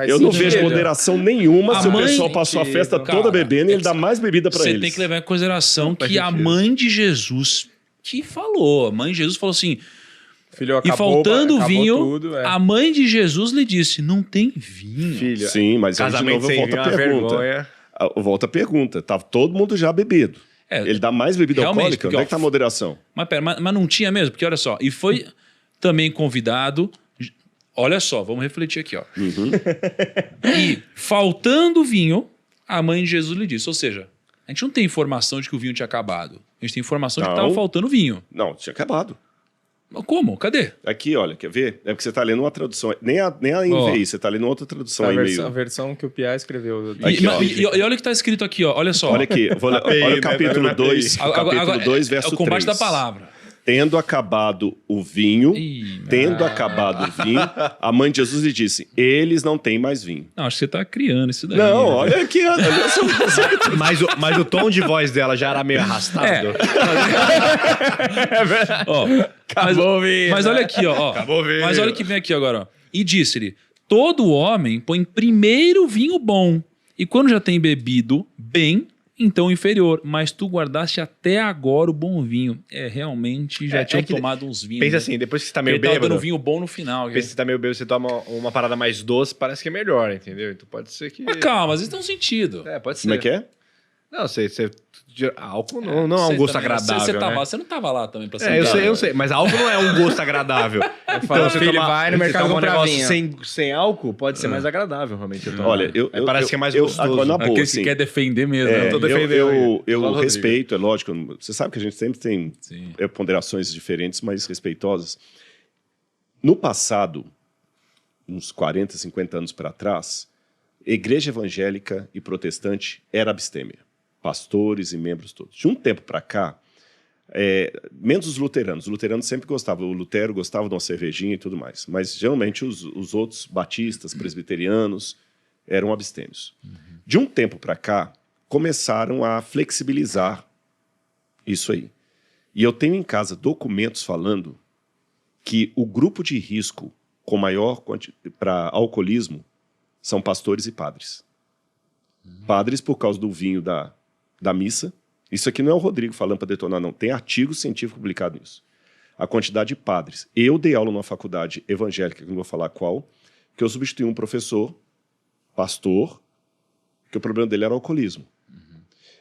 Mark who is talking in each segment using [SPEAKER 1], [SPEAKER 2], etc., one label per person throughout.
[SPEAKER 1] Eu não vejo moderação nenhuma se o pessoal passou a festa toda bebendo e ele dá mais bebida pra eles.
[SPEAKER 2] Você tem que levar em consideração que a mãe de Jesus que falou. A mãe de Jesus falou assim...
[SPEAKER 3] Filho,
[SPEAKER 2] e faltando vinho,
[SPEAKER 3] tudo,
[SPEAKER 2] a mãe de Jesus lhe disse, não tem vinho.
[SPEAKER 1] Filho, sim, mas aí de novo volta a pergunta. Volta a pergunta. Tava todo mundo já bebido. Ele dá mais bebida alcoólica? Onde é que tá a moderação?
[SPEAKER 2] Mas pera, mas não tinha mesmo? Porque olha só, e foi também convidado... Olha só, vamos refletir aqui, ó. E faltando vinho, a mãe de Jesus lhe disse. Ou seja, a gente não tem informação de que o vinho tinha acabado. A gente tem informação de que estava faltando vinho.
[SPEAKER 1] Não, tinha acabado.
[SPEAKER 2] Como? Cadê?
[SPEAKER 1] Aqui, olha, quer ver? É porque você está lendo uma tradução. Nem a NVI, você está lendo outra tradução aí meio...
[SPEAKER 3] A versão que o Pia escreveu.
[SPEAKER 2] Aqui, e olha o que está escrito aqui, ó. Olha só.
[SPEAKER 1] Olha aqui, olha o capítulo 2, capítulo 2, verso 3.
[SPEAKER 2] É o combate da palavra.
[SPEAKER 1] Tendo acabado o vinho, a mãe de Jesus lhe disse, eles não têm mais vinho.
[SPEAKER 2] Não, acho que você está criando isso daí.
[SPEAKER 1] Não, olha aqui.
[SPEAKER 4] Mas o tom de voz dela já era meio arrastado.
[SPEAKER 3] É verdade.
[SPEAKER 2] Acabou o vinho. Mas olha aqui, ó. Acabou o vinho. Mas olha o que vem aqui agora, ó. E disse-lhe, todo homem põe primeiro vinho bom, e quando já tem bebido bem, então inferior, mas tu guardaste até agora o bom vinho. Realmente já tinham tomado uns vinhos.
[SPEAKER 4] Pensa assim, depois que você tá meio bêbado...
[SPEAKER 2] Ele tá dando vinho bom no final.
[SPEAKER 4] Pensa que você tá meio bêbado, você toma uma parada mais doce, parece que é melhor, entendeu? Então pode ser que...
[SPEAKER 2] Mas calma, às vezes tem um sentido.
[SPEAKER 4] Pode ser.
[SPEAKER 1] Como é que é?
[SPEAKER 4] Não, álcool não é um gosto agradável, né?
[SPEAKER 2] Você não tava lá também pra saber.
[SPEAKER 4] Eu sei, mas álcool não é um gosto agradável.
[SPEAKER 3] Então, você vai no mercado comprar vinho.
[SPEAKER 4] Sem álcool, pode ser mais agradável, realmente.
[SPEAKER 1] Olha,
[SPEAKER 4] parece que é mais gostoso.
[SPEAKER 1] Agora, na boa,
[SPEAKER 2] você quer defender mesmo. Eu tô
[SPEAKER 1] defendendo. Eu respeito, é lógico. Você sabe que a gente sempre tem ponderações diferentes, mas respeitosas. No passado, uns 40, 50 anos para trás, igreja evangélica e protestante era abstêmia. Pastores e membros todos. De um tempo para cá, menos os luteranos. Os luteranos sempre gostavam. O Lutero gostava de uma cervejinha e tudo mais. Mas, geralmente, os outros batistas, presbiterianos, eram abstêmios. De um tempo para cá, começaram a flexibilizar isso aí. E eu tenho em casa documentos falando que o grupo de risco com maior para alcoolismo são pastores e padres. Padres por causa do vinho da missa. Isso aqui não é o Rodrigo falando para detonar, não. Tem artigo científico publicado nisso. A quantidade de padres. Eu dei aula numa faculdade evangélica, que não vou falar qual, que eu substituí um professor, pastor, que o problema dele era o alcoolismo.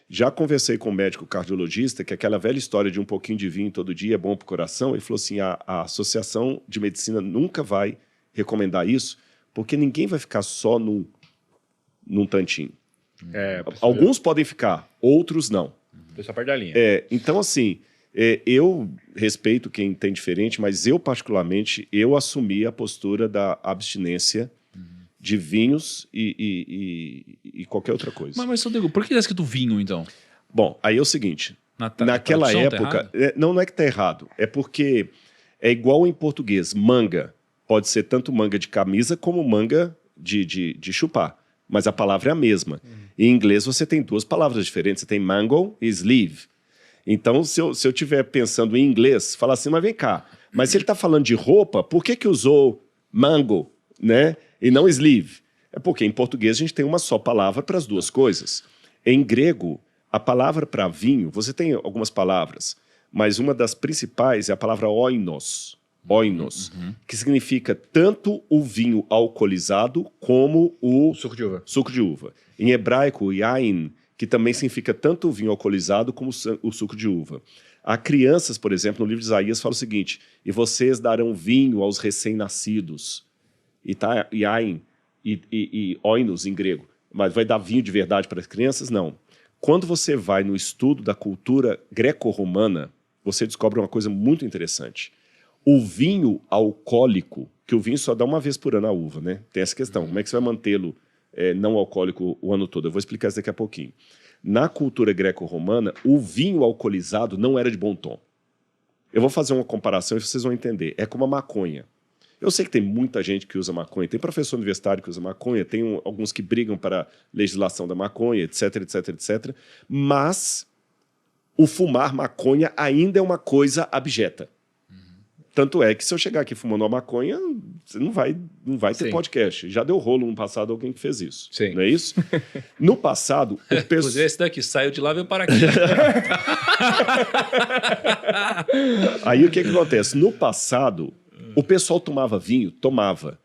[SPEAKER 1] Já conversei com um médico cardiologista, que aquela velha história de um pouquinho de vinho todo dia é bom para o coração, ele falou assim, a Associação de Medicina nunca vai recomendar isso, porque ninguém vai ficar só num tantinho. Alguns podem ficar, outros não.
[SPEAKER 4] Só perde a linha.
[SPEAKER 1] Então, assim, eu respeito quem tem diferente, mas eu, particularmente, eu assumi a postura da abstinência de vinhos e qualquer outra coisa.
[SPEAKER 2] Mas Rodrigo, por que está escrito vinho, então?
[SPEAKER 1] Bom, aí é o seguinte, naquela época... não é que está errado, é porque é igual em português, manga. Pode ser tanto manga de camisa como manga de chupar. Mas a palavra é a mesma. Em inglês você tem duas palavras diferentes. Você tem mango e sleeve. Então, se eu estiver pensando em inglês, fala assim, mas vem cá. Mas se ele está falando de roupa, por que usou mango, né? E não sleeve? É porque em português a gente tem uma só palavra para as duas coisas. Em grego, a palavra para vinho, você tem algumas palavras, mas uma das principais é a palavra oinos. Oinos, que significa tanto o vinho alcoolizado como o suco de uva. Em hebraico, yain, que também significa tanto o vinho alcoolizado como o suco de uva. Há crianças, por exemplo, no livro de Isaías, fala o seguinte, e vocês darão vinho aos recém-nascidos. E tá yain e oinos em grego. Mas vai dar vinho de verdade para as crianças? Não. Quando você vai no estudo da cultura greco-romana, você descobre uma coisa muito interessante. O vinho alcoólico, que o vinho só dá uma vez por ano a uva, né? Tem essa questão, como é que você vai mantê-lo não alcoólico o ano todo? Eu vou explicar isso daqui a pouquinho. Na cultura greco-romana, o vinho alcoolizado não era de bom tom. Eu vou fazer uma comparação e vocês vão entender. É como a maconha. Eu sei que tem muita gente que usa maconha, tem professor universitário que usa maconha, tem alguns que brigam para a legislação da maconha, etc, etc, etc. Mas o fumar maconha ainda é uma coisa abjeta. Tanto é que se eu chegar aqui fumando uma maconha, você não vai ter podcast. Já deu rolo no passado alguém que fez isso.
[SPEAKER 4] Sim.
[SPEAKER 1] Não é isso? No passado, o pessoal...
[SPEAKER 2] Esse daqui saiu de lá e veio para aqui.
[SPEAKER 1] Aí o que acontece? No passado, o pessoal tomava vinho? Tomava.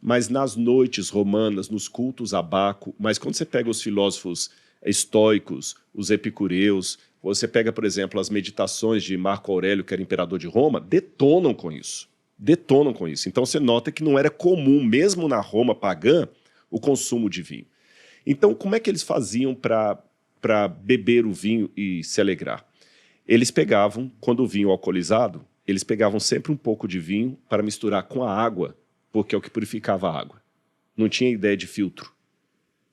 [SPEAKER 1] Mas nas noites romanas, nos cultos a Baco, mas quando você pega os filósofos estoicos, os epicureus, você pega, por exemplo, as meditações de Marco Aurélio, que era imperador de Roma, detonam com isso. Detonam com isso. Então você nota que não era comum, mesmo na Roma pagã, o consumo de vinho. Então, como é que eles faziam para beber o vinho e se alegrar? Eles pegavam, quando o vinho alcoolizado, eles pegavam sempre um pouco de vinho para misturar com a água, porque é o que purificava a água. Não tinha ideia de filtro.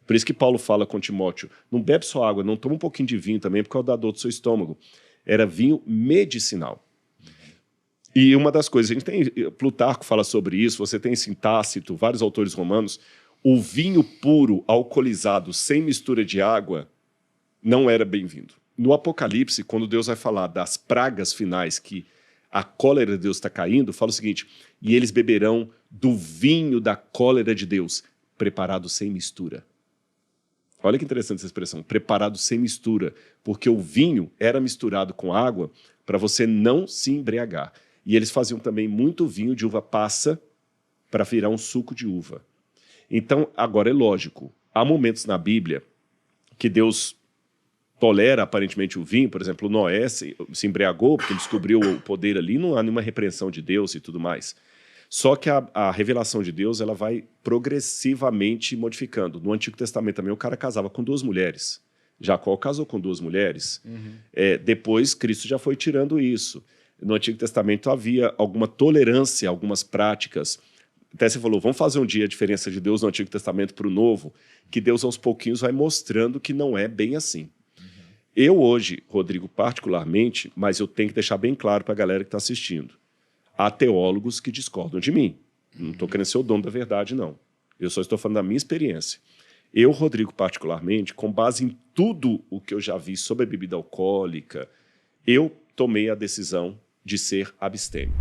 [SPEAKER 1] Por isso que Paulo fala com Timóteo, não bebe só água, não toma um pouquinho de vinho também, por causa da dor do seu estômago. Era vinho medicinal. E uma das coisas, a gente tem, Plutarco fala sobre isso, você tem em Tácito, vários autores romanos, o vinho puro, alcoolizado, sem mistura de água, não era bem-vindo. No Apocalipse, quando Deus vai falar das pragas finais, que a cólera de Deus está caindo, fala o seguinte, e eles beberão do vinho da cólera de Deus, preparado sem mistura. Olha que interessante essa expressão, preparado sem mistura, porque o vinho era misturado com água para você não se embriagar. E eles faziam também muito vinho de uva passa para virar um suco de uva. Então, agora é lógico, há momentos na Bíblia que Deus tolera aparentemente o vinho, por exemplo, Noé se embriagou porque ele descobriu o poder ali, não há nenhuma repreensão de Deus e tudo mais. Só que a revelação de Deus ela vai progressivamente modificando. No Antigo Testamento também o cara casava com 2 mulheres. Jacó casou com 2 mulheres. Depois Cristo já foi tirando isso. No Antigo Testamento havia alguma tolerância, algumas práticas. Até você falou, vamos fazer um dia a diferença de Deus no Antigo Testamento para o Novo, que Deus aos pouquinhos vai mostrando que não é bem assim. Eu hoje, Rodrigo, particularmente, mas eu tenho que deixar bem claro para a galera que está assistindo, há teólogos que discordam de mim. Não estou querendo ser o dono da verdade, não. Eu só estou falando da minha experiência. Eu, Rodrigo, particularmente, com base em tudo o que eu já vi sobre a bebida alcoólica, eu tomei a decisão de ser abstêmio.